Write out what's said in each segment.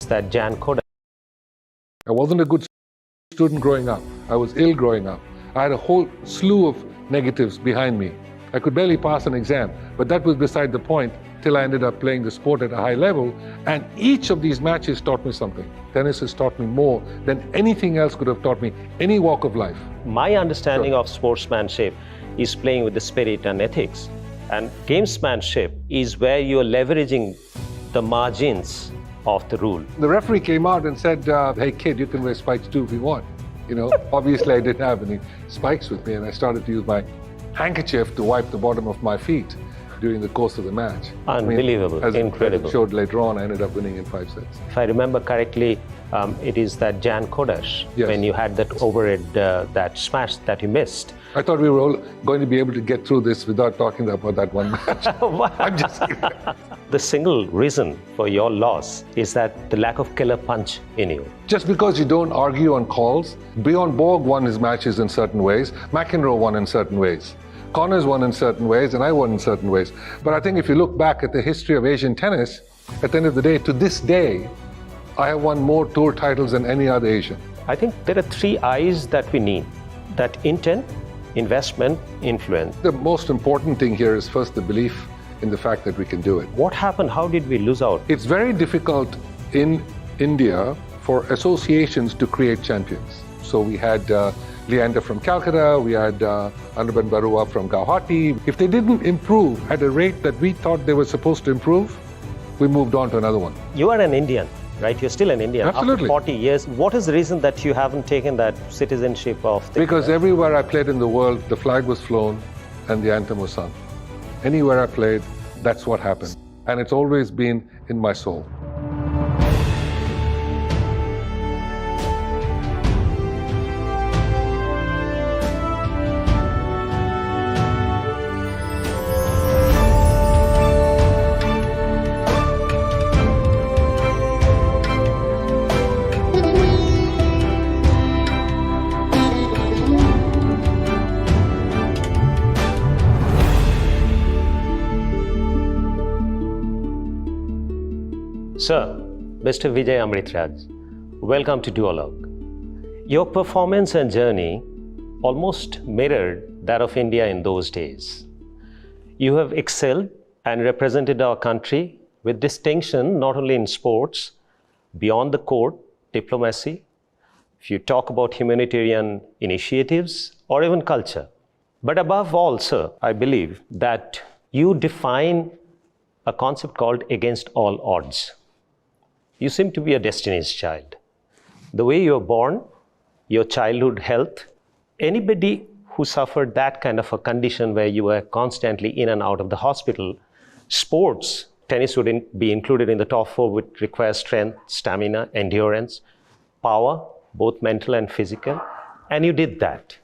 that Jan Koda. I wasn't a good student growing up. I was ill growing up. I had a whole slew of negatives behind me. I could barely pass an exam, but that was beside the point till I ended up playing the sport at a high level. And each of these matches taught me something. Tennis has taught me more than anything else could have taught me, any walk of life. My understanding of sportsmanship is playing with the spirit and ethics. And gamesmanship is where you're leveraging the margins of the rule. The referee came out and said, hey kid, you can wear spikes too if you want. You know, obviously I didn't have any spikes with me, and I started to use my handkerchief to wipe the bottom of my feet during the course of the match. Unbelievable, as incredible. It showed later on, I ended up winning in 5 sets. If I remember correctly, it is that Jan Kodash, Yes. when you had that overhead, that smash that you missed. I thought we were all going to be able to get through this without talking about that one match. I'm just kidding. The single reason for your loss is that the lack of killer punch in you. Just because you don't argue on calls, Bjorn Borg won his matches in certain ways, McEnroe won in certain ways, Connors won in certain ways, and I won in certain ways. But I think if you look back at the history of Asian tennis, at the end of the day, to this day, I have won more tour titles than any other Asian. I think there are 3 I's that we need. That intent, investment, influence. The most important thing here is first the belief in the fact that we can do it. What happened? How did we lose out? It's very difficult in India for associations to create champions. So we had Leander from Calcutta, we had Anirban Barua from Guwahati. If they didn't improve at a rate that we thought they were supposed to improve, we moved on to another one. You are an Indian, right? You're still an Indian. Absolutely. After 40 years. What is the reason that you haven't taken that citizenship of the... Because everywhere I played in the world, the flag was flown and the anthem was sung. Anywhere I played, that's what happened. And it's always been in my soul. Sir, Mr. Vijay Amritraj, welcome to Duologue. Your performance and journey almost mirrored that of India in those days. You have excelled and represented our country with distinction, not only in sports, beyond the court, diplomacy, if you talk about humanitarian initiatives, or even culture. But above all, sir, I believe that you define a concept called against all odds. You seem to be a destiny's child. The way you were born, your childhood health, anybody who suffered that kind of a condition where you were constantly in and out of the hospital, sports, tennis would be included in the top 4, which requires strength, stamina, endurance, power, both mental and physical, and you did that.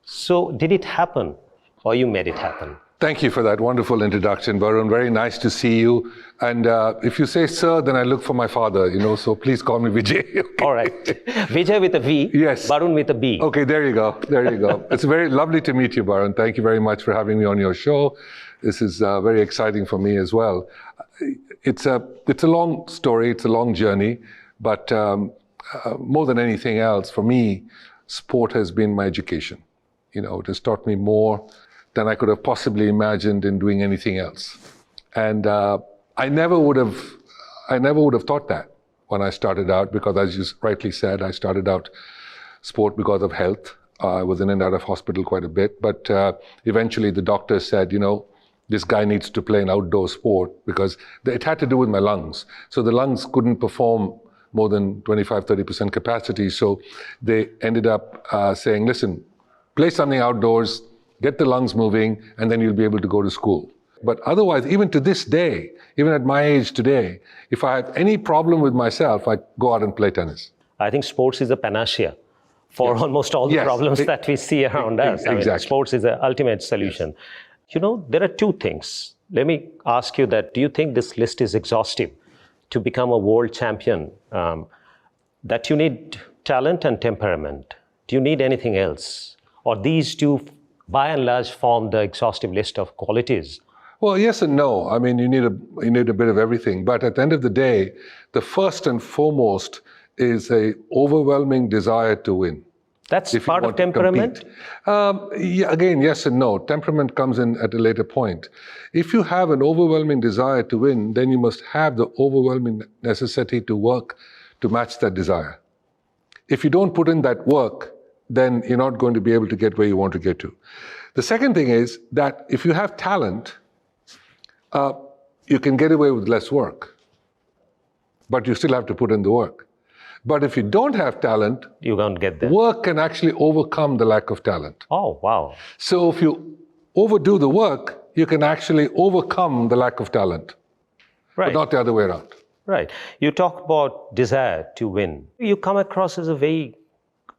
So did it happen, or you made it happen? Thank you for that wonderful introduction, Barun. Very nice to see you. And if you say sir, then I look for my father, so please call me Vijay. Okay. All right. Vijay with a V, yes. Barun with a B. Okay, there you go. There you go. It's very lovely to meet you, Barun. Thank you very much for having me on your show. This is very exciting for me as well. It's a long story, it's a long journey, but more than anything else, for me, sport has been my education. It has taught me more than I could have possibly imagined in doing anything else. And I never would have thought that when I started out, because as you rightly said, I started out sport because of health. I was in and out of hospital quite a bit, but eventually the doctor said, this guy needs to play an outdoor sport, because it had to do with my lungs. So the lungs couldn't perform more than 25-30% capacity. So they ended up saying, listen, play something outdoors, get the lungs moving, and then you'll be able to go to school. But otherwise, even to this day, even at my age today, if I have any problem with myself, I go out and play tennis. I think sports is a panacea for almost all the problems that we see around us. Exactly. Sports is the ultimate solution. Yes. There are 2 things. Let me ask you that. Do you think this list is exhaustive to become a world champion? That you need talent and temperament. Do you need anything else? Or these 2, by and large, form the exhaustive list of qualities Well, yes and no. I mean, you need a bit of everything. But at the end of the day, the first and foremost is a overwhelming desire to win. That's part of temperament? Yeah, again, yes and no. Temperament comes in at a later point. If you have an overwhelming desire to win, then you must have the overwhelming necessity to work to match that desire. If you don't put in that work, then you're not going to be able to get where you want to get to. The second thing is that if you have talent, you can get away with less work, but you still have to put in the work. But if you don't have talent, you won't get there. Work can actually overcome the lack of talent. Oh, wow. So if you overdo the work, you can actually overcome the lack of talent, right. But not the other way around. Right. You talk about desire to win. You come across as a very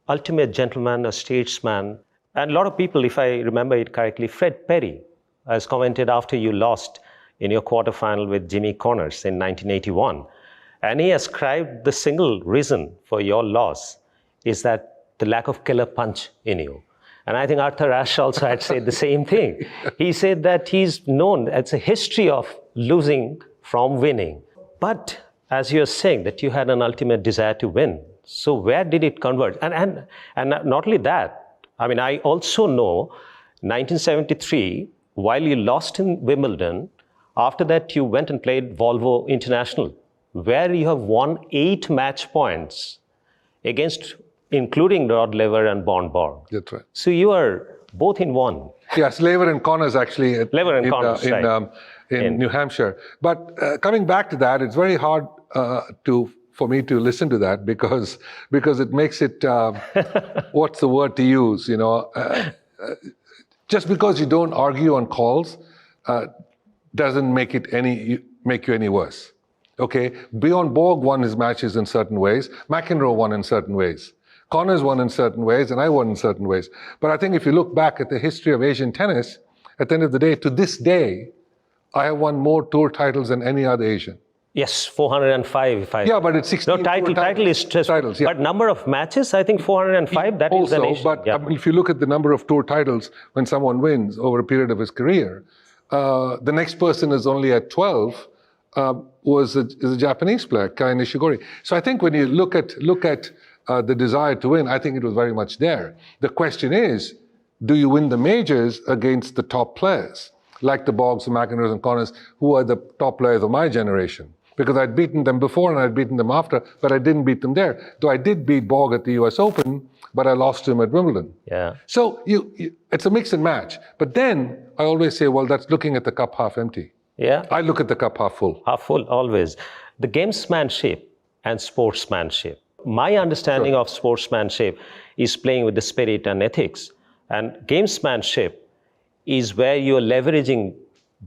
ultimate gentleman, a statesman. And a lot of people, if I remember it correctly, Fred Perry has commented after you lost in your quarterfinal with Jimmy Connors in 1981. And he ascribed the single reason for your loss is that the lack of killer punch in you. And I think Arthur Ashe also had said the same thing. He said that he's known, it's a history of losing from winning. But as you're saying that you had an ultimate desire to win. So where did it converge? And not only that, I mean, I also know 1973, while you lost in Wimbledon, after that you went and played Volvo International, where you have won 8 match points against, including Rod Laver and Bond Borg. That's right. So you are both in one. Yes, Laver and Connors actually in New Hampshire. But coming back to that, it's very hard for me to listen to that because it makes it, what's the word to use, you know? Just because you don't argue on calls doesn't make you any worse. Okay, Bjorn Borg won his matches in certain ways. McEnroe won in certain ways. Connors won in certain ways, and I won in certain ways. But I think if you look back at the history of Asian tennis, at the end of the day, to this day, I have won more tour titles than any other Asian. Yes, 405. Yeah, but it's 16. No, title is just. Titles, yeah. But number of matches, I think 405. That also, is the nation. But if you look at the number of tour titles when someone wins over a period of his career, the next person is only at 12. Is a Japanese player, Kai Nishigori. So I think when you look at the desire to win, I think it was very much there. The question is, do you win the majors against the top players, like the Borgs, the McEnroes and Connors, who are the top players of my generation? Because I'd beaten them before and I'd beaten them after, but I didn't beat them there. Though I did beat Borg at the US Open, but I lost to him at Wimbledon. Yeah. So it's a mix and match. But then I always say, well, that's looking at the cup half empty. Yeah. I look at the cup half full. Half full, always. The gamesmanship and sportsmanship. My understanding of sportsmanship is playing with the spirit and ethics. And gamesmanship is where you're leveraging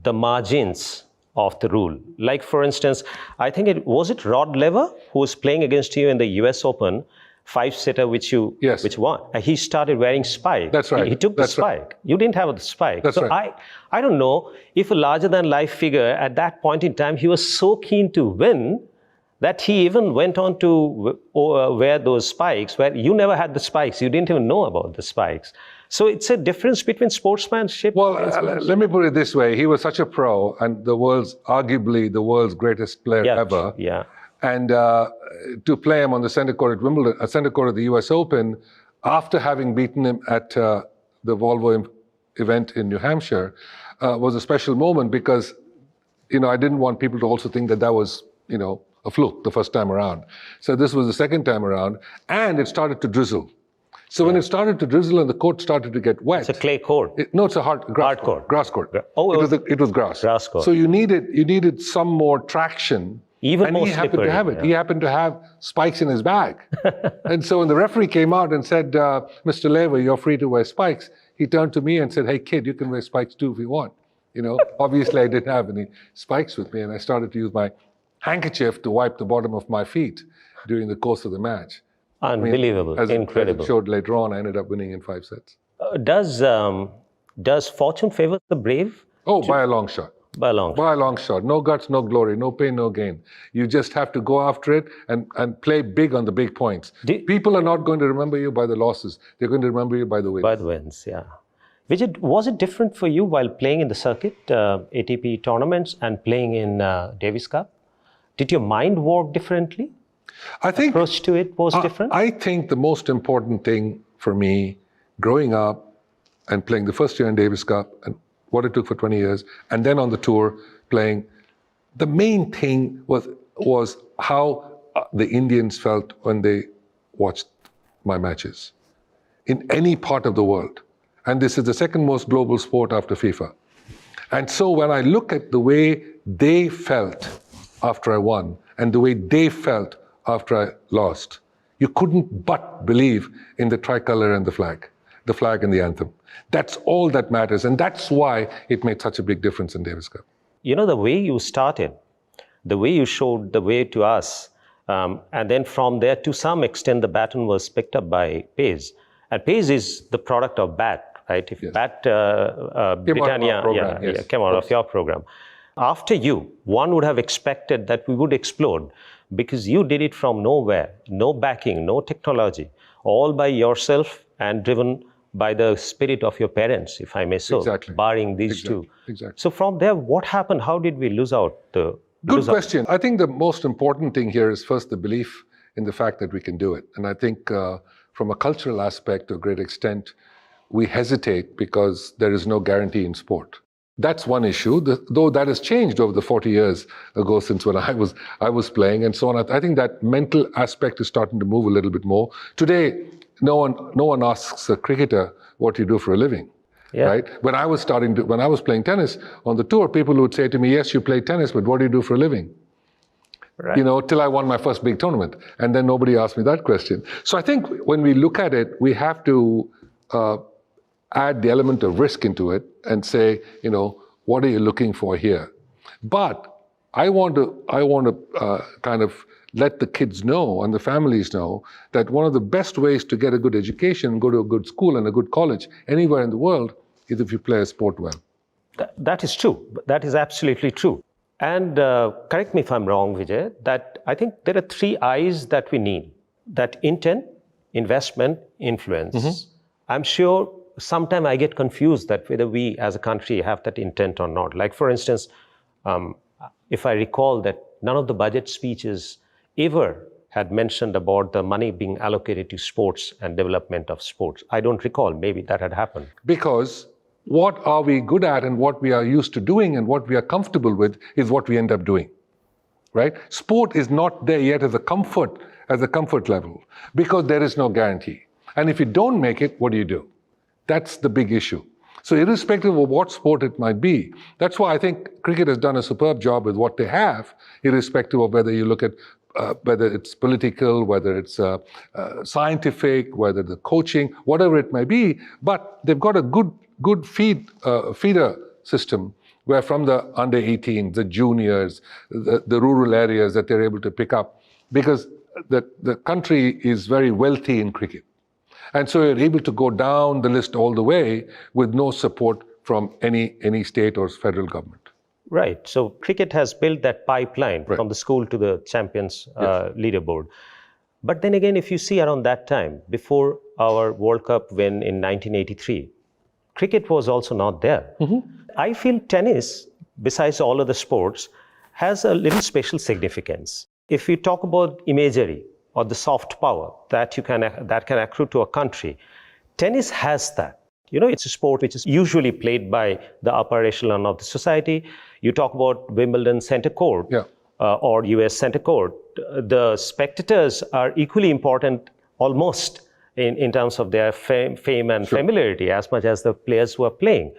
the margins of the rule. Like, for instance, I think was it Rod Laver who was playing against you in the US Open, 5-sitter, which won. He started wearing spike. That's right. He took the spike. Right. You didn't have the spike. That's right. I don't know if a larger-than-life figure at that point in time, he was so keen to win that he even went on to wear those spikes, where you never had the spikes. You didn't even know about the spikes. So it's a difference between sportsmanship. Well, let me put it this way. He was such a pro and arguably the world's greatest player ever. Yeah. And to play him on the center court at Wimbledon, center court of the US Open, after having beaten him at the Volvo event in New Hampshire, was a special moment because, I didn't want people to also think that was, a fluke the first time around. So this was the second time around, and it started to drizzle. So when it started to drizzle and the court started to get wet. It's a clay court. It's a grass court. Grass court. Oh, it was grass. Grass court. So you needed some more traction. Even more slippery. He happened to have it. Yeah. He happened to have spikes in his bag. And so when the referee came out and said, Mr. Laver, you're free to wear spikes, he turned to me and said, hey, kid, you can wear spikes too if you want. Obviously I didn't have any spikes with me, and I started to use my handkerchief to wipe the bottom of my feet during the course of the match. Unbelievable. Incredible. As it showed later on, I ended up winning in 5 sets. Does fortune favor the brave? Oh, by a long shot. By a long shot. No guts, no glory, no pain, no gain. You just have to go after it and play big on the big points. People are not going to remember you by the losses. They're going to remember you by the wins. By the wins, yeah. Vijay, was it different for you while playing in the circuit, ATP tournaments and playing in Davis Cup? Did your mind work differently? I think Approach to it was different? I think the most important thing for me, growing up and playing the first year in Davis Cup and what it took for 20 years, and then on the tour playing, the main thing was how the Indians felt when they watched my matches in any part of the world. And this is the second most global sport after FIFA. And so when I look at the way they felt after I won and the way they felt after I lost, you couldn't but believe in the tricolour and the flag and the anthem. That's all that matters. And that's why it made such a big difference in Davis Cup. You know, the way you started, the way you showed the way to us, and then from there, to some extent, the baton was picked up by Pace. And Pace is the product of BAT, right? If BAT, Britannia, came out of your program. After you, one would have expected that we would explode because you did it from nowhere, no backing, no technology, all by yourself and driven by the spirit of your parents, if I may say, barring these two. Exactly. So from there, what happened? How did we lose out? Good question. I think the most important thing here is first the belief in the fact that we can do it. And I think from a cultural aspect, to a great extent, we hesitate because there is no guarantee in sport. That's one issue, though that has changed over the 40 years ago since when I was playing and so on. I think that mental aspect is starting to move a little bit more. Today, no one asks a cricketer what you do for a living. Yeah. Right? When I was playing tennis on the tour, people would say to me, yes, you play tennis, but what do you do for a living? Right. You know, till I won my first big tournament. And then nobody asked me that question. So I think when we look at it, we have to add the element of risk into it and say, you know, what are you looking for here? But I want to kind of let the kids know and the families know that one of the best ways to get a good education, go to a good school and a good college anywhere in the world is if you play a sport well. That is true. That is absolutely true. And correct me if I'm wrong, Vijay, that I think there are 3 I's that we need. That intent, investment, influence. Mm-hmm. I'm sure sometimes I get confused that whether we as a country have that intent or not. Like for instance, if I recall that none of the budget speeches ever had mentioned about the money being allocated to sports and development of sports. I don't recall, maybe that had happened. Because what are we good at and what we are used to doing and what we are comfortable with is what we end up doing, right? Sport is not there yet as a comfort level because there is no guarantee. And if you don't make it, what do? That's the big issue. So irrespective of what sport it might be, that's why I think cricket has done a superb job with what they have, irrespective of whether you look at whether it's political, whether it's scientific, whether the coaching, whatever it may be. But they've got a good feeder system where from the under 18s, the juniors, the rural areas that they're able to pick up, because the country is very wealthy in cricket. And so you're able to go down the list all the way with no support from any state or federal government. Right. So cricket has built that pipeline from the school to the champions leaderboard. But then again, if you see around that time, before our World Cup win in 1983, cricket was also not there. Mm-hmm. I feel tennis, besides all other sports, has a little special significance. If you talk about imagery or the soft power that can accrue to a country, tennis has that. You know, it's a sport which is usually played by the upper echelon of the society. You talk about Wimbledon center court or US center court. The spectators are equally important almost in terms of their fame and familiarity as much as the players who are playing.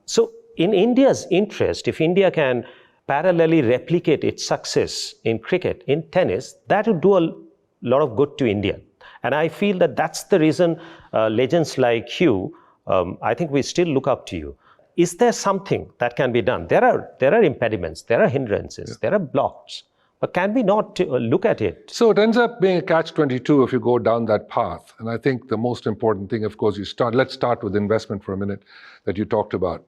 So in India's interest, if India can parallelly replicate its success in cricket, in tennis, that would do a lot of good to India. And I feel that that's the reason legends like you, I think we still look up to you. Is there something that can be done? There are impediments, there are hindrances, there are blocks. But can we not look at it? So it ends up being a catch-22 if you go down that path. And I think the most important thing, of course, let's start with investment for a minute that you talked about.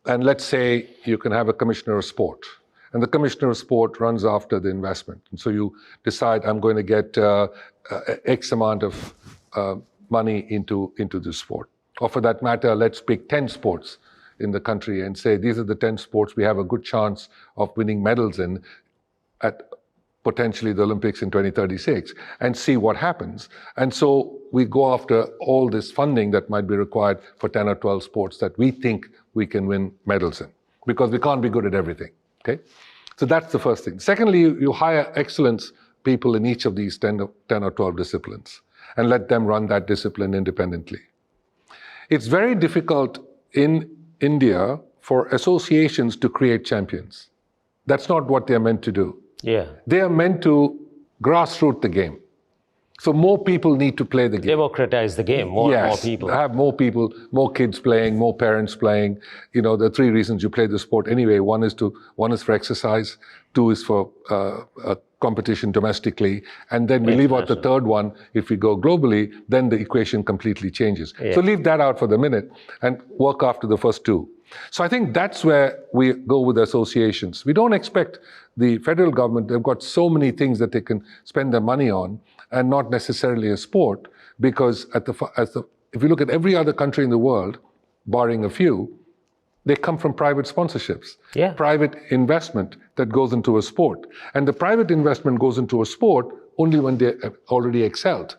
And let's say you can have a commissioner of sport. And the commissioner of sport runs after the investment. And so you decide, I'm going to get X amount of money into the sport Or for that matter, let's pick 10 sports in the country and say, these are the 10 sports we have a good chance of winning medals in at potentially the Olympics in 2036, and see what happens. And so we go after all this funding that might be required for 10 or 12 sports that we think we can win medals in, because we can't be good at everything, okay? So that's the first thing. Secondly, you hire excellence people in each of these 10 or 12 disciplines and let them run that discipline independently. It's very difficult in India for associations to create champions. That's not what they're meant to do. Yeah. They are meant to grassroots the game. So more people need to play the game. Democratize the game, more people. Have more people, more kids playing, more parents playing. You know, the three reasons you play the sport anyway. One is for exercise, two is for competition domestically, and then we leave out the third one. If we go globally, then the equation completely changes. Yeah. So leave that out for the minute and work after the first two. So I think that's where we go with associations. We don't expect the federal government, they've got so many things that they can spend their money on, and not necessarily a sport, because if you look at every other country in the world, barring a few, they come from private sponsorships, private investment that goes into a sport. And the private investment goes into a sport only when they have already excelled.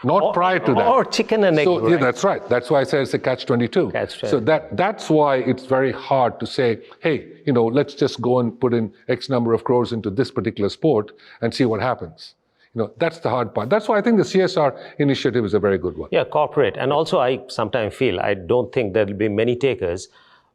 Not prior to that. Or chicken and egg. So, right? Yeah, that's right. That's why I say it's a catch-22. So that's why it's very hard to say, hey, you know, let's just go and put in X number of crores into this particular sport and see what happens. You know, that's the hard part. That's why I think the CSR initiative is a very good one. Yeah, corporate. And also I sometimes feel, I don't think there'll be many takers.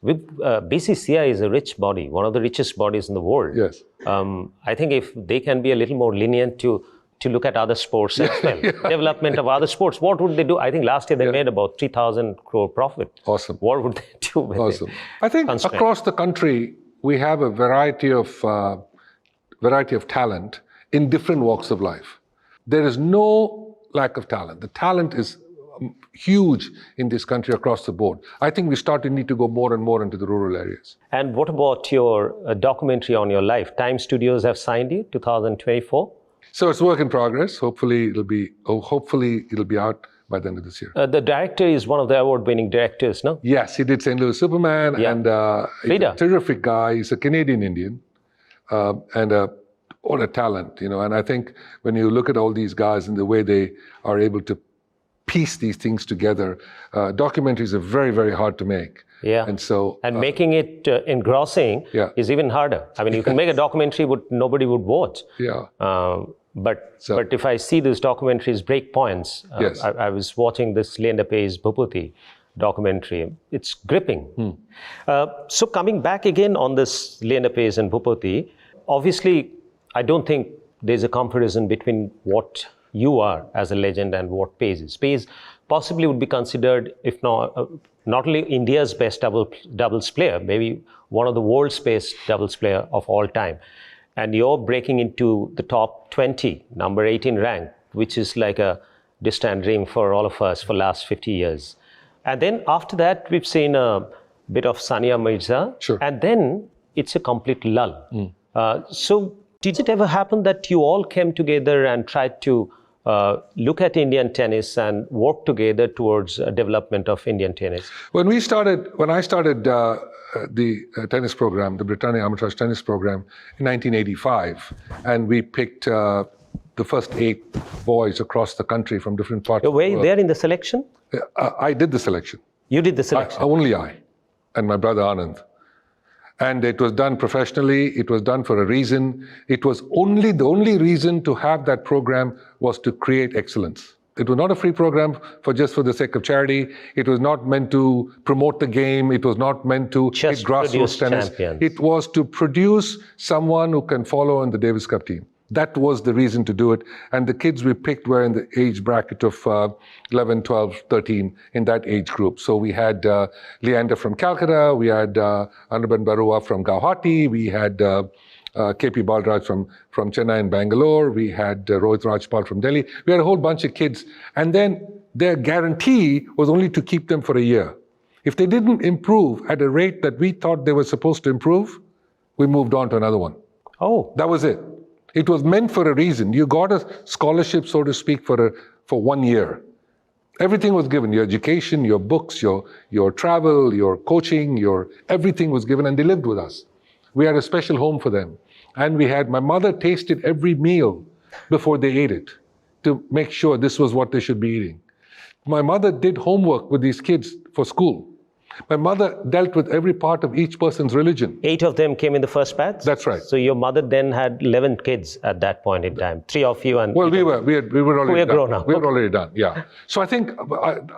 With BCCI is a rich body, one of the richest bodies in the world. Yes. I think if they can be a little more lenient to look at other sports as well, development of other sports, what would they do? I think last year they made about 3,000 crore profit. Awesome. What would they do with it? I think across the country, we have a variety of talent in different walks of life. There is no lack of talent. The talent is huge in this country across the board. I think we need to go more and more into the rural areas. And what about your documentary on your life? Time Studios have signed you, 2024? So it's work in progress. Hopefully it'll be out by the end of this year. The director is one of the award-winning directors, no? Yes, he did St. Louis Superman, and he's a terrific guy. He's a Canadian-Indian, and what a talent, you know. And I think when you look at all these guys and the way they are able to piece these things together, documentaries are very, very hard to make. Yeah. And making it engrossing is even harder. I mean, you can make a documentary nobody would watch. Yeah. But if I see these documentaries break points, I was watching this Leander Paes Bhupathi documentary. It's gripping. So coming back again on this Leander Paes and Bhupathi, obviously, I don't think there's a comparison between what you are as a legend and what Paes is. Paes possibly would be considered, if not only India's best doubles player, maybe one of the world's best doubles player of all time. And you're breaking into the top 20, number 18 rank, which is like a distant dream for all of us for last 50 years. And then after that, we've seen a bit of Sania Mirza. Sure. And then it's a complete lull. So did it ever happen that you all came together and tried to look at Indian tennis and work together towards development of Indian tennis? When I started the tennis program, the Britannia Amritraj tennis program in 1985, and we picked the first 8 boys across the country from different parts of the world. Were you there in the selection? I did the selection. You did the selection? Only I and my brother Anand. And it was done professionally. It was done for a reason. It was the only reason to have that program was to create excellence. It was not a free program just for the sake of charity. It was not meant to promote the game. It was not meant to hit grassroots tennis. Champions. It was to produce someone who can follow in the Davis Cup team. That was the reason to do it. And the kids we picked were in the age bracket of 11, 12, 13, in that age group. So we had Leander from Calcutta, we had Anirban Barua from Guwahati, we had KP Balraj from Chennai and Bangalore, we had Rohit Rajpal from Delhi. We had a whole bunch of kids. And then their guarantee was only to keep them for a year. If they didn't improve at a rate that we thought they were supposed to improve, we moved on to another one. Oh. That was it. It was meant for a reason. You got a scholarship, so to speak, for 1 year. Everything was given, your education, your books, your travel, your coaching, everything was given, and they lived with us. We had a special home for them. And my mother tasted every meal before they ate it to make sure this was what they should be eating. My mother did homework with these kids for school. My mother dealt with every part of each person's religion. 8 of them came in the first batch? That's right. So your mother then had 11 kids at that point in time. 3 of you and... Well, we were already done. grown up. We were already done, yeah. So I think,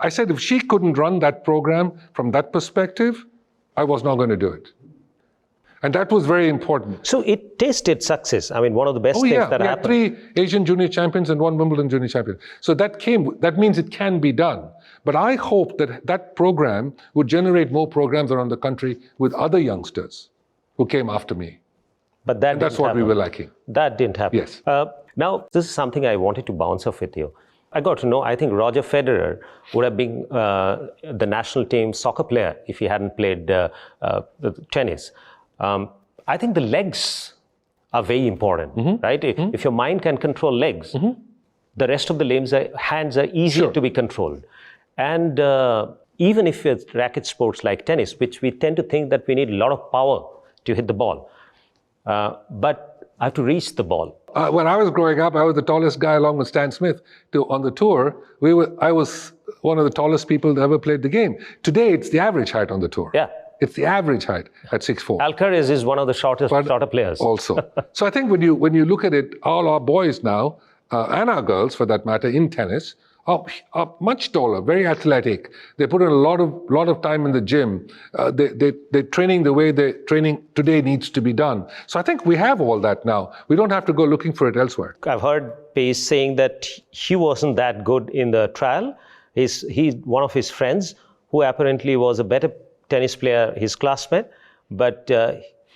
I said if she couldn't run that program from that perspective, I was not going to do it. And that was very important. So it tasted success. I mean, one of the best things that happened. We had 3 Asian junior champions and 1 Wimbledon junior champion. So that means it can be done. But I hope that program would generate more programs around the country with other youngsters who came after me. But that's what we were lacking. That didn't happen. Yes. Now, this is something I wanted to bounce off with you. I got to know, I think Roger Federer would have been the national team soccer player if he hadn't played tennis. I think the legs are very important, right? If your mind can control legs, the rest of the limbs, hands are easier to be controlled. And even if it's racket sports like tennis, which we tend to think that we need a lot of power to hit the ball, but I have to reach the ball. When I was growing up, I was the tallest guy along with Stan Smith. On the tour, I was one of the tallest people that ever played the game. Today, it's the average height on the tour. Yeah. It's the average height at 6'4". Alcaraz is one of the shorter players. Also. So I think when you look at it, all our boys now, and our girls for that matter, in tennis, are much taller, very athletic. They put in a lot of time in the gym. They're training the way the training today needs to be done. So I think we have all that now. We don't have to go looking for it elsewhere. I've heard Pace saying that he wasn't that good in the trial. He's one of his friends who apparently was a better tennis player, his classmate, but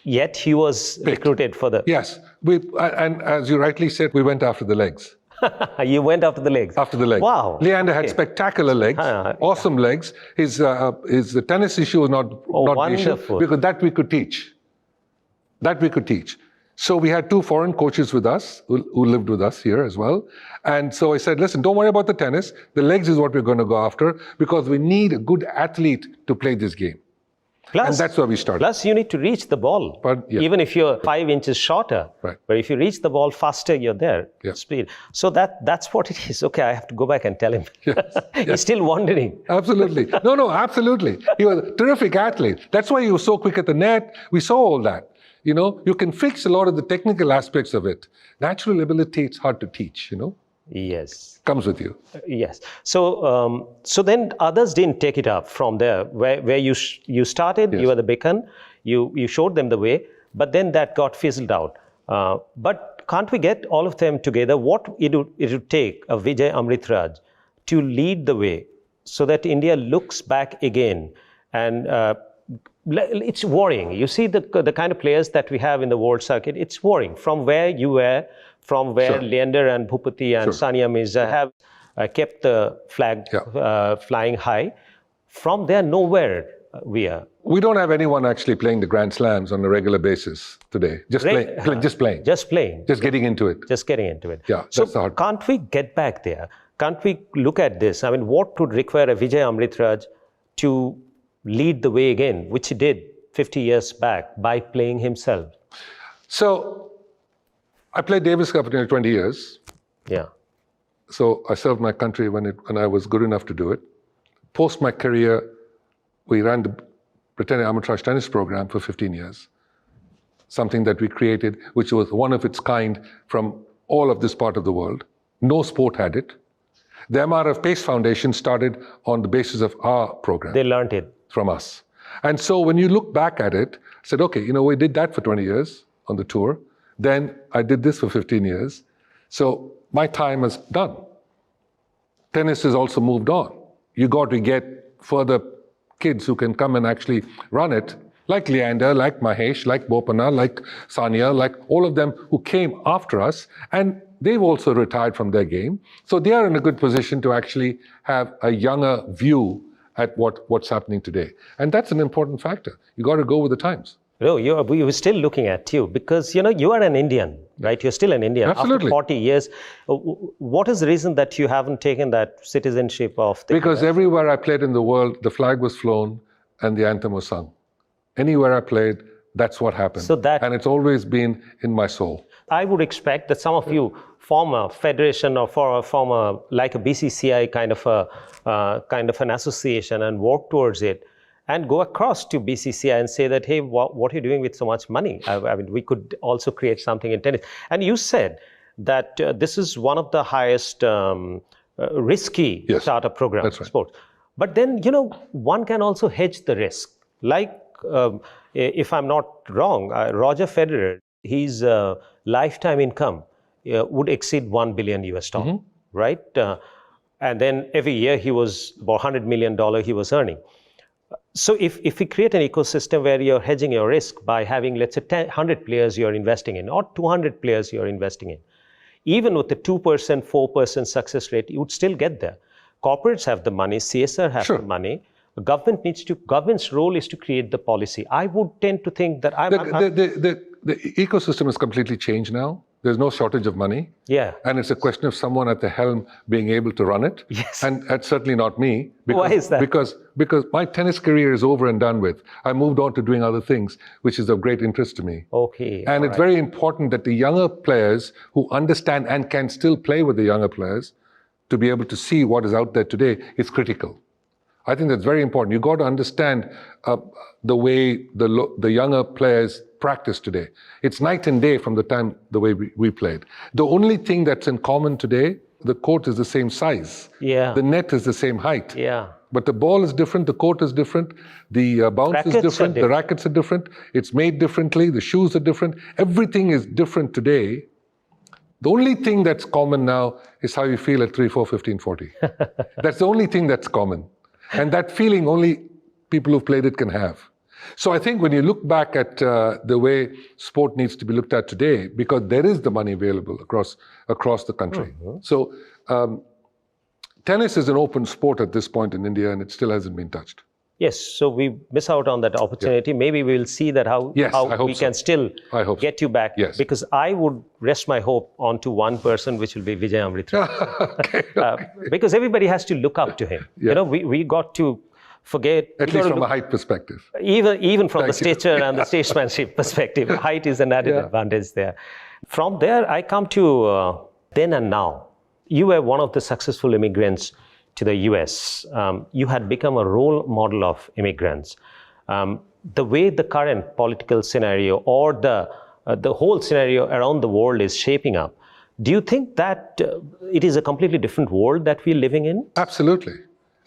yet he was recruited for the... Yes, and as you rightly said, we went after the legs. You went after the legs? After the legs. Wow. Leander had spectacular legs, awesome legs. His the tennis issue was not the issue, because that we could teach. So we had 2 foreign coaches with us who lived with us here as well. And so I said, listen, don't worry about the tennis. The legs is what we're going to go after, because we need a good athlete to play this game. And that's where we started. Plus, you need to reach the ball. Even if you're 5 inches shorter. Right. But if you reach the ball faster, you're there. Yeah. Speed. So that's what it is. Okay, I have to go back and tell him. Yes. He's still wondering. Absolutely. No, absolutely. He was a terrific athlete. That's why he was so quick at the net. We saw all that. You know, you can fix a lot of the technical aspects of it. Natural ability, it's hard to teach, Yes. Comes with you. Yes. So so then others didn't take it up from there. Where you started, you were the beacon, you showed them the way, but then that got fizzled out. But can't we get all of them together? What it would take a Vijay Amritraj to lead the way so that India looks back again? And it's worrying. You see the kind of players that we have in the world circuit, it's worrying. From where you were, from where Leander and Bhupati and Sania Mirza have kept the flag flying high. From there, nowhere we are. We don't have anyone actually playing the Grand Slams on a regular basis today. Just playing. Just getting into it. Yeah, that's the hard part. Can't we get back there? Can't we look at this? I mean, what would require a Vijay Amritraj to lead the way again, which he did 50 years back by playing himself? So, I played Davis Cup for nearly 20 years. Yeah. So I served my country when I was good enough to do it. Post my career, we ran the Britannia Armitage tennis program for 15 years. Something that we created, which was one of its kind from all of this part of the world. No sport had it. The MRF Pace Foundation started on the basis of our program. They learned it. From us. And so when you look back at it, I said, okay, we did that for 20 years on the tour. Then I did this for 15 years. So my time is done. Tennis has also moved on. You got to get further kids who can come and actually run it, like Leander, like Mahesh, like Bopana, like Sania, like all of them who came after us. And they've also retired from their game. So they are in a good position to actually have a younger view at what's happening today. And that's an important factor. You got to go with the times. No, we were still looking at you because, you are an Indian, right? You're still an Indian. Absolutely. After 40 years. What is the reason that you haven't taken that citizenship of the Because US? everywhere I played in the world, the flag was flown and the anthem was sung. Anywhere I played, that's what happened. And it's always been in my soul. I would expect that some of you form a federation or form a like a BCCI kind of an association and work towards it, and go across to BCCI and say that, hey, what are you doing with so much money? I mean, we could also create something in tennis. And you said that this is one of the highest risky startup programs in sports. But then, one can also hedge the risk. Like, if I'm not wrong, Roger Federer, his lifetime income would exceed $1 billion US, right? And then every year he was about $100 million he was earning. So if we create an ecosystem where you're hedging your risk by having, let's say, 100 players you're investing in or 200 players you're investing in, even with the 2%, 4% success rate, you would still get there. Corporates have the money, CSR has the money. Government's role is to create the policy. I would tend to think that the ecosystem has completely changed now. There's no shortage of money. Yeah. And it's a question of someone at the helm being able to run it. Yes. And that's certainly not me. Why is that? Because my tennis career is over and done with. I moved on to doing other things, which is of great interest to me. Okay. And it's very important that the younger players who understand and can still play with the younger players to be able to see what is out there today is critical. I think that's very important. You got to understand the way the younger players practice today. It's night and day from the way we played. The only thing that's in common today, the court is the same size. Yeah. The net is the same height. Yeah. But the ball is different, the court is different, the bounce is different, the rackets are different, it's made differently, the shoes are different. Everything is different today. The only thing that's common now is how you feel at 3, 4, 15, 40. That's the only thing that's common. And that feeling only people who've played it can have. So I think when you look back at the way sport needs to be looked at today, because there is the money available across the country. So tennis is an open sport at this point in India, and it still hasn't been touched. Yes, so we miss out on that opportunity. Maybe we'll see that how we can still get you back. Yes. Because I would rest my hope onto one person, which will be Vijay Amritraj. Because everybody has to look up to him. Yeah. We got to forget. At least from a height perspective. Even from the stature and the statesmanship perspective, height is an added advantage there. From there, I come to then and now. You were one of the successful immigrants to the US. You had become a role model of immigrants. The way the current political scenario or the whole scenario around the world is shaping up, do you think that it is a completely different world that we're living in? Absolutely.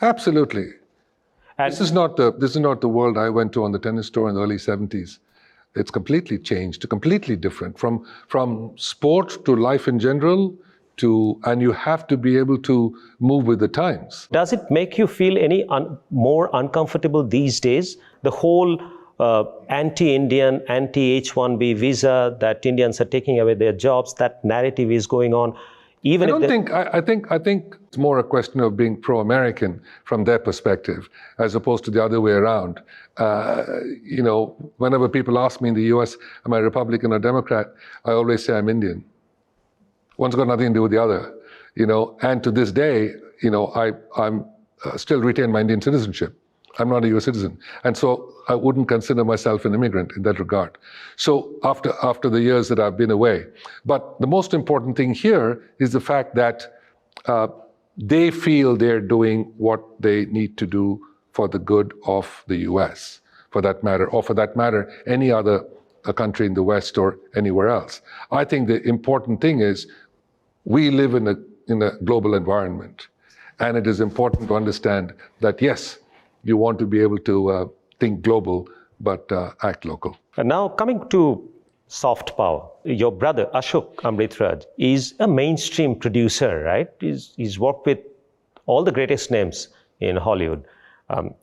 Absolutely. And this is not the world I went to on the tennis tour in the early 70s. It's completely changed, completely different from sport to life in general. And you have to be able to move with the times. Does it make you feel any more uncomfortable these days? The whole anti-Indian, anti-H-1B visa that Indians are taking away their jobs, that narrative is going on. I think it's more a question of being pro-American from their perspective, as opposed to the other way around. Whenever people ask me in the US, am I Republican or Democrat, I always say I'm Indian. One's got nothing to do with the other, and to this day, I'm still retain my Indian citizenship. I'm not a US citizen. And so I wouldn't consider myself an immigrant in that regard. So after the years that I've been away. But the most important thing here is the fact that they feel they're doing what they need to do for the good of the US, for that matter, or for that matter, any other country in the West or anywhere else. I think the important thing is we live in a global environment, and it is important to understand that, yes, you want to be able to think global, but act local. And now coming to soft power, your brother Ashok Amritraj is a mainstream producer, right? He's worked with all the greatest names in Hollywood.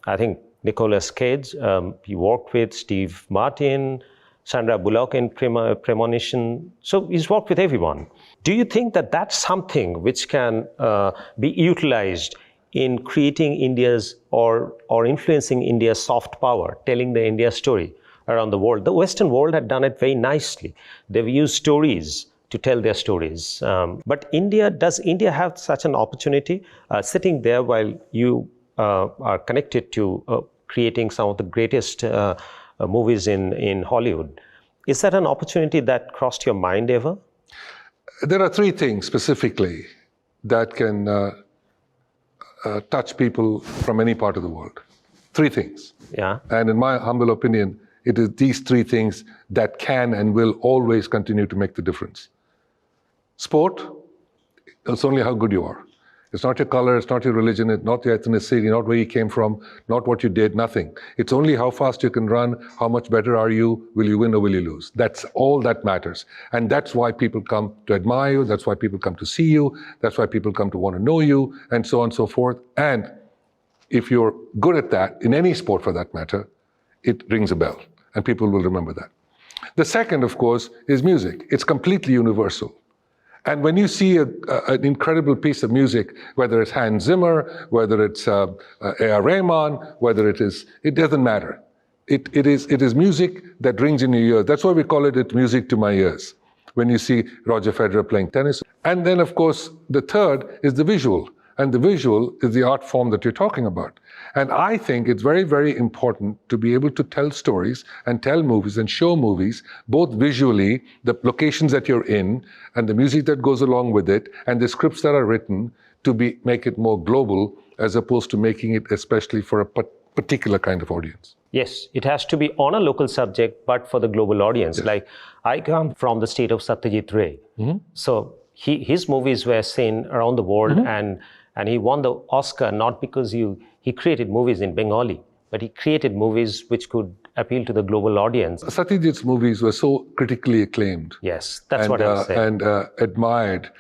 I think Nicolas Cage, he worked with Steve Martin, Sandra Bullock in Premonition. So he's worked with everyone. Do you think that that's something which can be utilized in creating India's or influencing India's soft power, telling the India story? around the world. The Western world had done it very nicely. They've used stories to tell their stories. But does India have such an opportunity sitting there while you are connected to creating some of the greatest movies in Hollywood? Is that an opportunity that crossed your mind ever? There are three things specifically that can touch people from any part of the world. Three things. Yeah. And in my humble opinion, it is these three things that can and will always continue to make the difference. Sport, it's only how good you are. It's not your color, it's not your religion, it's not your ethnicity, not where you came from, not what you did, nothing. It's only how fast you can run, how much better are you, will you win or will you lose? That's all that matters. And that's why people come to admire you, that's why people come to see you, that's why people come to want to know you, and so on and so forth. And if you're good at that, in any sport for that matter, it rings a bell, and people will remember that. The second, of course, is music. It's completely universal. And when you see an incredible piece of music, whether it's Hans Zimmer, whether it's A.R. Rahman, whether it doesn't matter. It is music that rings in your ears. That's why we call it music to my ears. When you see Roger Federer playing tennis. And then, of course, the third is the visual. And the visual is the art form that you're talking about. And I think it's very, very important to be able to tell stories and tell movies and show movies, both visually, the locations that you're in, and the music that goes along with it, and the scripts that are written to make it more global, as opposed to making it especially for a particular kind of audience. Yes, it has to be on a local subject, but for the global audience. Yes. Like, I come from the state of Satyajit Ray. Mm-hmm. So his movies were seen around the world, mm-hmm. and he won the Oscar not because he created movies in Bengali, but he created movies which could appeal to the global audience. Satyajit's movies were so critically acclaimed. Yes, that's what I'm saying. And admired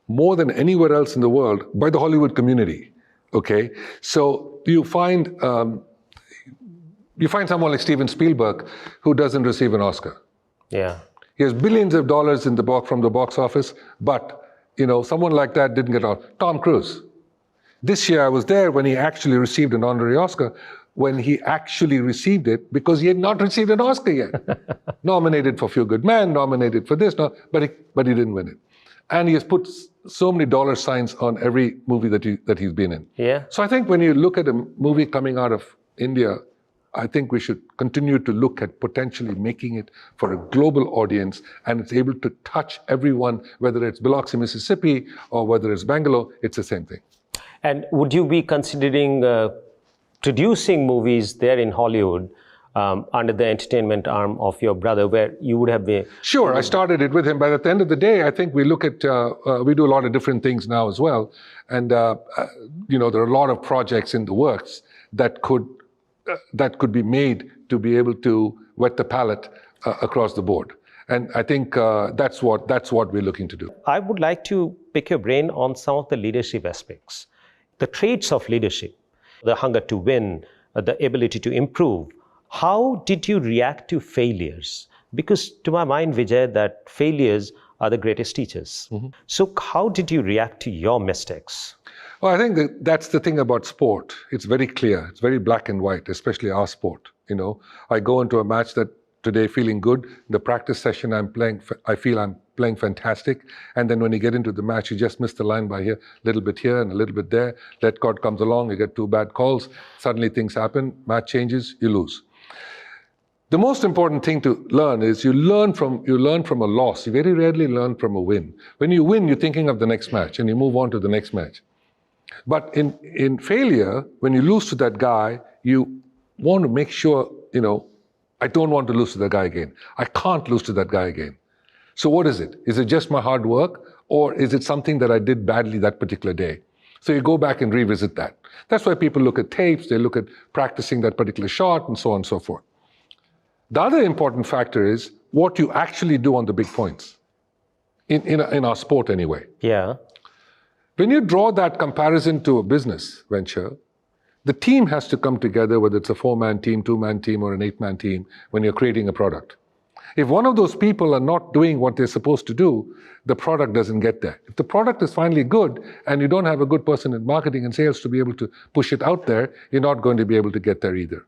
more than anywhere else in the world by the Hollywood community. Okay, so you find someone like Steven Spielberg who doesn't receive an Oscar. Yeah, he has billions of dollars from the box office, but someone like that didn't get out. Tom Cruise. This year I was there when he actually received an honorary Oscar, when he actually received it because he had not received an Oscar yet. Nominated for Few Good Men, nominated for this, but he didn't win it. And he has put so many dollar signs on every movie that he's been in. Yeah. So I think when you look at a movie coming out of India, I think we should continue to look at potentially making it for a global audience, and it's able to touch everyone, whether it's Biloxi, Mississippi, or whether it's Bangalore, it's the same thing. And would you be considering producing movies there in Hollywood under the entertainment arm of your brother, where you would have been? Sure, I started it with him, but at the end of the day, I think we look at, we do a lot of different things now as well. And, there are a lot of projects in the works that could be made to be able to whet the palate across the board. And I think that's what we're looking to do. I would like to pick your brain on some of the leadership aspects, the traits of leadership, the hunger to win, the ability to improve. How did you react to failures? Because to my mind, Vijay, that failures are the greatest teachers. Mm-hmm. So how did you react to your mistakes? Well, I think that's the thing about sport. It's very clear. It's very black and white, especially our sport. I go into a match today feeling good. The practice session I feel I'm playing fantastic. And then when you get into the match, you just miss the line by here, a little bit here and a little bit there. Red card comes along, you get two bad calls. Suddenly things happen, match changes, you lose. The most important thing to learn is you learn from a loss. You very rarely learn from a win. When you win, you're thinking of the next match and you move on to the next match. But in failure, when you lose to that guy, you want to make sure, I don't want to lose to that guy again. I can't lose to that guy again. So what is it? Is it just my hard work, or is it something that I did badly that particular day? So you go back and revisit that. That's why people look at tapes, they look at practicing that particular shot, and so on and so forth. The other important factor is what you actually do on the big points, in our sport anyway. Yeah. When you draw that comparison to a business venture, the team has to come together, whether it's a 4-man team, 2-man team, or an 8-man team, when you're creating a product. If one of those people are not doing what they're supposed to do, the product doesn't get there. If the product is finally good and you don't have a good person in marketing and sales to be able to push it out there, you're not going to be able to get there either.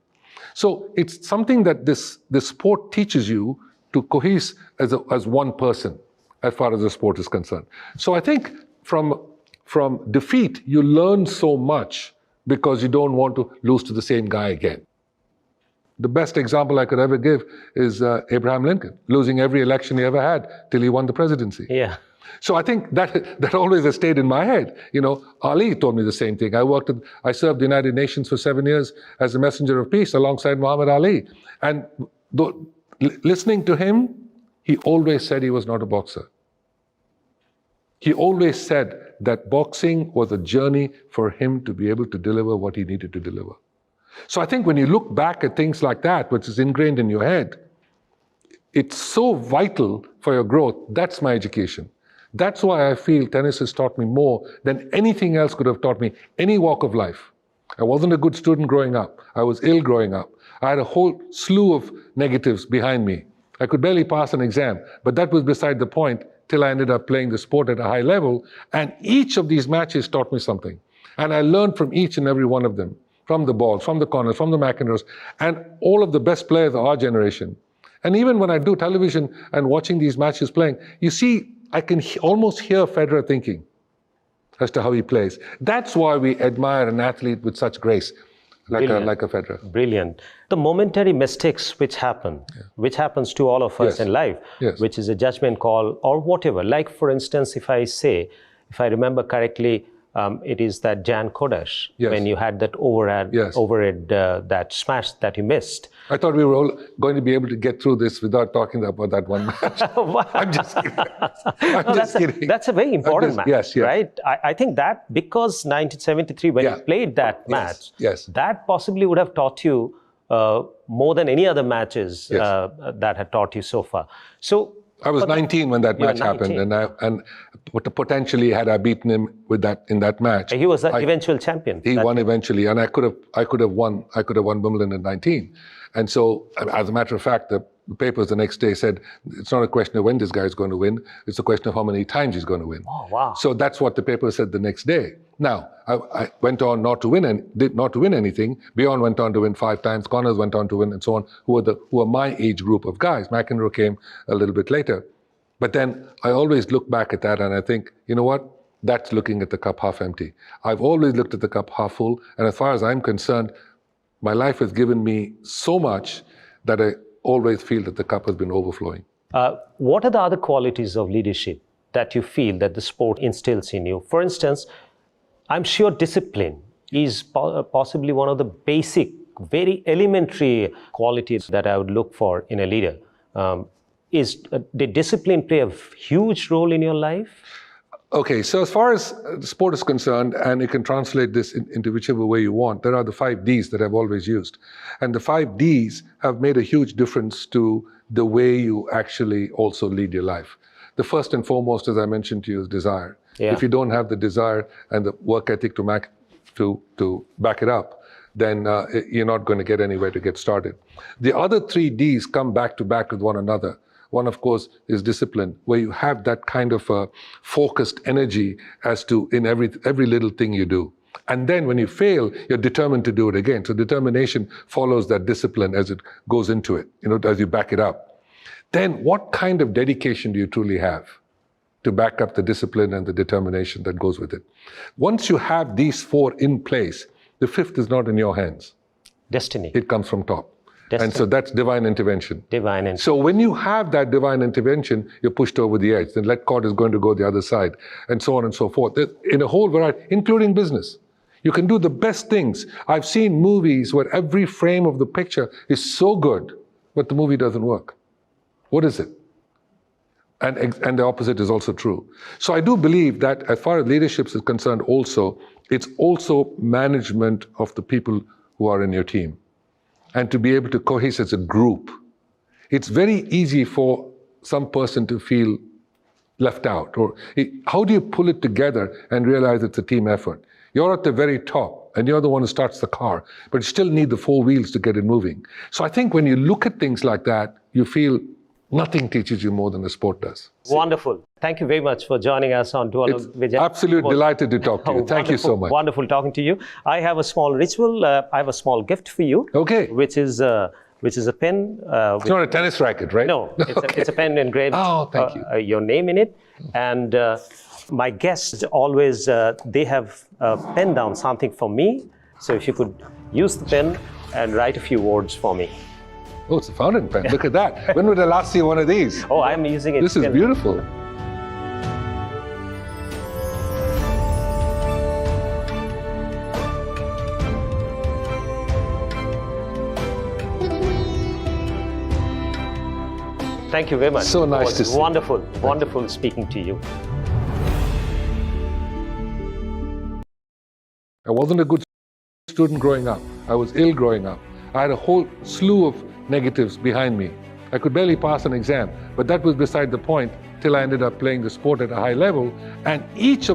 So it's something that this sport teaches you to cohese as one person, as far as the sport is concerned. So I think from defeat, you learn so much because you don't want to lose to the same guy again. The best example I could ever give is Abraham Lincoln, losing every election he ever had till he won the presidency. Yeah. So I think that always has stayed in my head. You know, Ali told me the same thing. I served the United Nations for 7 years as a messenger of peace alongside Muhammad Ali. And listening to him, he always said he was not a boxer. He always said that boxing was a journey for him to be able to deliver what he needed to deliver. So I think when you look back at things like that, which is ingrained in your head, it's so vital for your growth. That's my education. That's why I feel tennis has taught me more than anything else could have taught me, any walk of life. I wasn't a good student growing up. I was ill growing up. I had a whole slew of negatives behind me. I could barely pass an exam, but that was beside the point till I ended up playing the sport at a high level. And each of these matches taught me something. And I learned from each and every one of them, from the balls, from the corners, from the McEnroes, and all of the best players of our generation. And even when I do television and watching these matches playing, you see, I can almost hear Federer thinking as to how he plays. That's why we admire an athlete with such grace, like a Federer. Brilliant. The momentary mistakes which happen, which happens to all of us in life, which is a judgment call or whatever. Like, for instance, if I remember correctly, it is that Jan Kodesh, when you had that overhead, that smash that you missed. I thought we were all going to be able to get through this without talking about that one match. I'm just kidding. I'm just kidding. That's a very important match, yes. right? I think that because 1973, when you played that match, that possibly would have taught you more than any other matches that had taught you so far. So I was 19 when that match happened, and potentially had I beaten him in that match, he was the eventual champion. He won eventually, and I could have won Wimbledon in 19. And so, as a matter of fact, the papers the next day said it's not a question of when this guy is going to win; it's a question of how many times he's going to win. Oh, wow! So that's what the paper said the next day. Now, I went on not to win anything. Bjorn went on to win 5 times. Connors went on to win, and so on. Who are my age group of guys? McEnroe came a little bit later. But then I always look back at that and I think, you know what? That's looking at the cup half empty. I've always looked at the cup half full. And as far as I'm concerned, my life has given me so much that I always feel that the cup has been overflowing. What are the other qualities of leadership that you feel that the sport instills in you? For instance, I'm sure discipline is possibly one of the basic, very elementary qualities that I would look for in a leader. Did discipline play a huge role in your life? Okay, so as far as the sport is concerned, and you can translate this into whichever way you want, there are the 5 Ds that I've always used. And the 5 Ds have made a huge difference to the way you actually also lead your life. The first and foremost, as I mentioned to you, is desire. If you don't have the desire and the work ethic to back it up, then you're not going to get anywhere to get started. The other 3 Ds come back to back with one another. One, of course, is discipline, where you have that kind of focused energy as to in every little thing you do. And then when you fail, you're determined to do it again. So determination follows that discipline as it goes into it, as you back it up. Then what kind of dedication do you truly have to back up the discipline and the determination that goes with it? Once you have these 4 in place, the 5th is not in your hands. Destiny. It comes from top. Destiny. And so that's divine intervention. Divine intervention. So when you have that divine intervention, you're pushed over the edge. Then God is going to go the other side, and so on and so forth. In a whole variety, including business. You can do the best things. I've seen movies where every frame of the picture is so good, but the movie doesn't work. What is it? And the opposite is also true. So I do believe that as far as leadership is concerned also, it's also management of the people who are in your team. And to be able to cohese as a group. It's very easy for some person to feel left out. Or how do you pull it together and realize it's a team effort? You're at the very top and you're the one who starts the car, but you still need the 4 wheels to get it moving. So I think when you look at things like that, you feel, Nothing teaches you more than the sport does. Wonderful. Thank you very much for joining us on Duologue, Vijay. Absolute delighted to talk to you. Thank you so much. Wonderful talking to you. I have a small ritual. I have a small gift for you. Okay. Which is a pen. It's not a tennis racket, right? No, it's a pen engraved. Oh, thank you. Your name in it. And my guests always, they have penned down something for me. So if you could use the pen and write a few words for me. Oh, it's a fountain pen. Look at that. When would I last see one of these? Oh, I'm using it. This is beautiful. Thank you very much. So nice to see you. Wonderful, wonderful speaking to you. I wasn't a good student growing up. I was ill growing up. I had a whole slew of negatives behind me. I could barely pass an exam, but that was beside the point till I ended up playing the sport at a high level. And each of